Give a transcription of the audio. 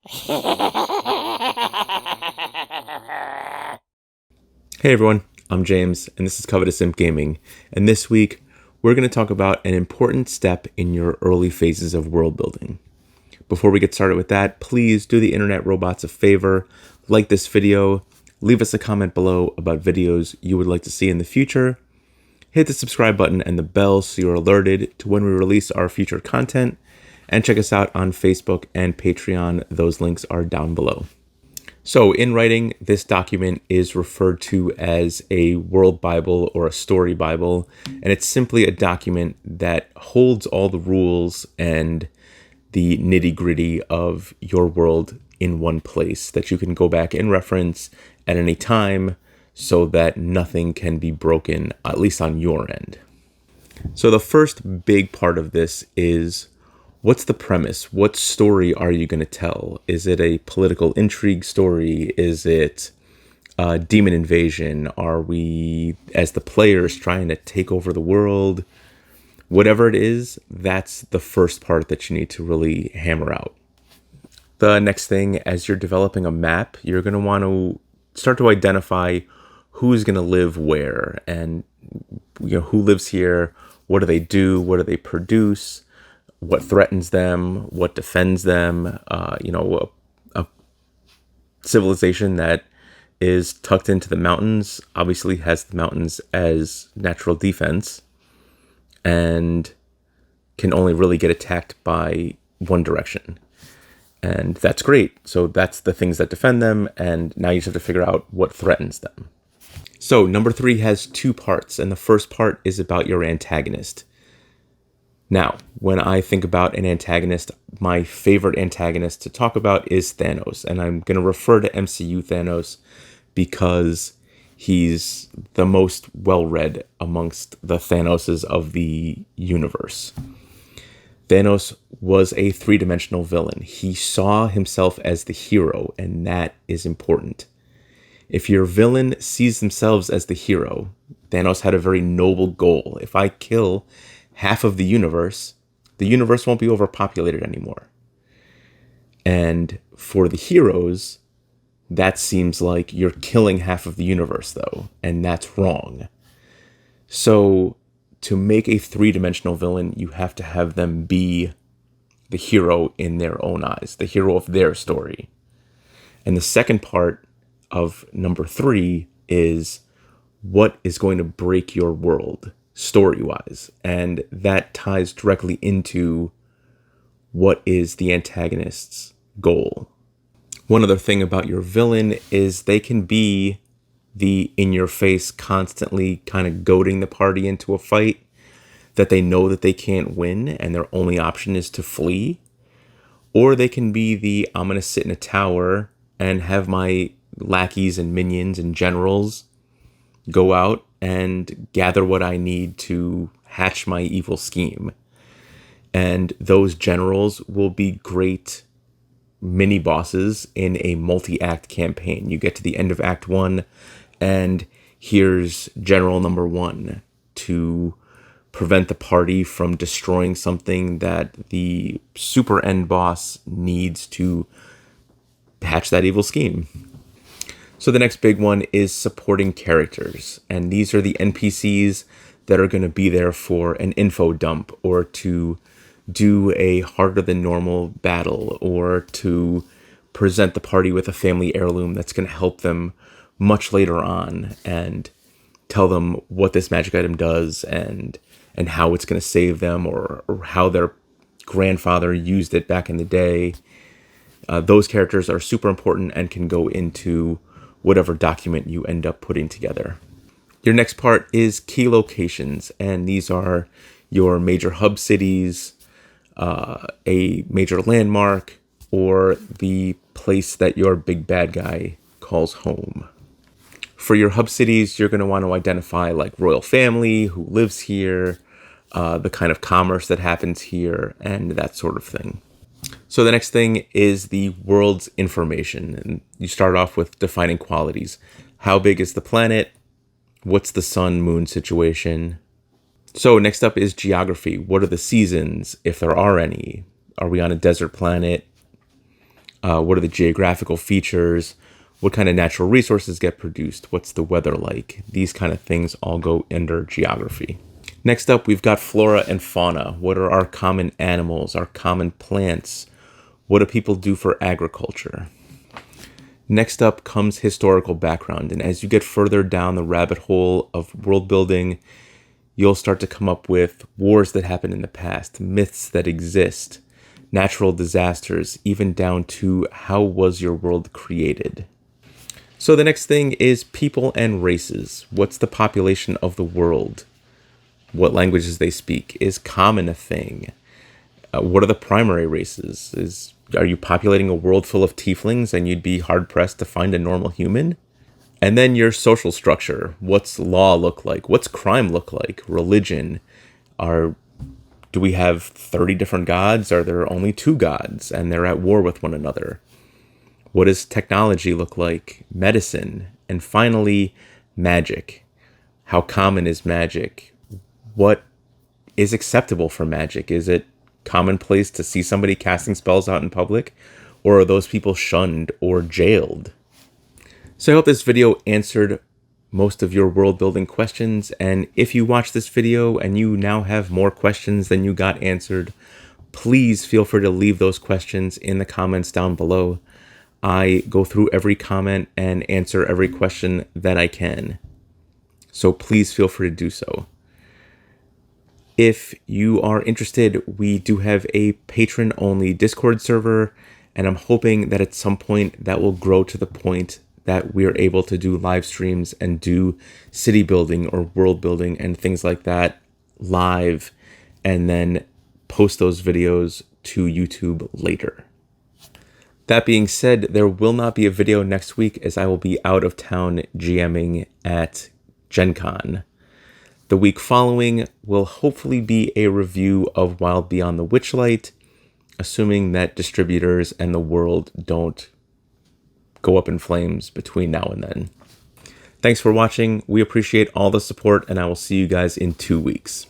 Hey everyone, I'm James, and this is Covetous Imp Gaming, and this week we're going to talk about an important step in your early phases of world building. Before we get started with that, please do the internet robots a favor, like this video, leave us a comment below about videos you would like to see in the future, hit the subscribe button and the bell so you're alerted to when we release our future content, and check us out on Facebook and Patreon. Those links are down below. So in writing, this document is referred to as a world Bible or a story Bible, and it's simply a document that holds all the rules and the nitty-gritty of your world in one place that you can go back and reference at any time so that nothing can be broken, at least on your end. So the first big part of this is, what's the premise? What story are you going to tell? Is it a political intrigue story? Is it a demon invasion? Are we, as the players, trying to take over the world? Whatever it is, that's the first part that you need to really hammer out. The next thing, as you're developing a map, you're going to want to start to identify who's going to live where, and who lives here, what do they do, what do they produce, what threatens them, what defends them. A civilization that is tucked into the mountains obviously has the mountains as natural defense and can only really get attacked by one direction. And that's great. So that's the things that defend them, and now you just have to figure out what threatens them. So number 3 has 2 parts, and the first part is about your antagonist. Now, when I think about an antagonist, my favorite antagonist to talk about is Thanos, and I'm going to refer to MCU Thanos because he's the most well-read amongst the Thanoses of the universe. Thanos was a 3-dimensional villain. He saw himself as the hero, and that is important. If your villain sees themselves as the hero, Thanos had a very noble goal. If I kill half of the universe won't be overpopulated anymore. And for the heroes, that seems like you're killing half of the universe, though, and that's wrong. So to make a 3-dimensional villain, you have to have them be the hero in their own eyes, the hero of their story. And the second part of number 3 is, what is going to break your world story-wise, and that ties directly into what is the antagonist's goal. One other thing about your villain is they can be the in-your-face, constantly kind of goading the party into a fight that they know that they can't win and their only option is to flee, or they can be the, I'm going to sit in a tower and have my lackeys and minions and generals go out and gather what I need to hatch my evil scheme. And those generals will be great mini bosses in a multi-act campaign. You get to the end of Act 1, and here's General Number 1 to prevent the party from destroying something that the super end boss needs to hatch that evil scheme. So the next big one is supporting characters, and these are the NPCs that are going to be there for an info dump, or to do a harder than normal battle, or to present the party with a family heirloom that's going to help them much later on, and tell them what this magic item does and how it's going to save them, or how their grandfather used it back in the day. Those characters are super important and can go into whatever document you end up putting together. Your next part is key locations, and these are your major hub cities, a major landmark, or the place that your big bad guy calls home. For your hub cities, you're going to want to identify like royal family, who lives here, the kind of commerce that happens here, and that sort of thing. So the next thing is the world's information. And you start off with defining qualities. How big is the planet? What's the sun-moon situation? So next up is geography. What are the seasons, if there are any? Are we on a desert planet? What are the geographical features? What kind of natural resources get produced? What's the weather like? These kind of things all go under geography. Next up, we've got flora and fauna. What are our common animals, our common plants? What do people do for agriculture? Next up comes historical background. And as you get further down the rabbit hole of world building, you'll start to come up with wars that happened in the past, myths that exist, natural disasters, even down to how was your world created. So the next thing is people and races. What's the population of the world? What languages they speak? Is common a thing? What are the primary races? Are you populating a world full of tieflings and you'd be hard-pressed to find a normal human? And then your social structure. What's law look like? What's crime look like? Religion. Do we have 30 different gods? Are there only 2 gods and they're at war with one another? What does technology look like? Medicine. And finally, magic. How common is magic? What is acceptable for magic? Is it commonplace to see somebody casting spells out in public? Or are those people shunned or jailed? So I hope this video answered most of your world building questions. And if you watch this video and you now have more questions than you got answered, please feel free to leave those questions in the comments down below. I go through every comment and answer every question that I can. So please feel free to do so. If you are interested, we do have a patron-only Discord server, and I'm hoping that at some point that will grow to the point that we're able to do live streams and do city building or world building and things like that live, and then post those videos to YouTube later. That being said, there will not be a video next week as I will be out of town GMing at Gen Con. The week following will hopefully be a review of Wild Beyond the Witchlight, assuming that distributors and the world don't go up in flames between now and then. Thanks for watching. We appreciate all the support, and I will see you guys in 2 weeks.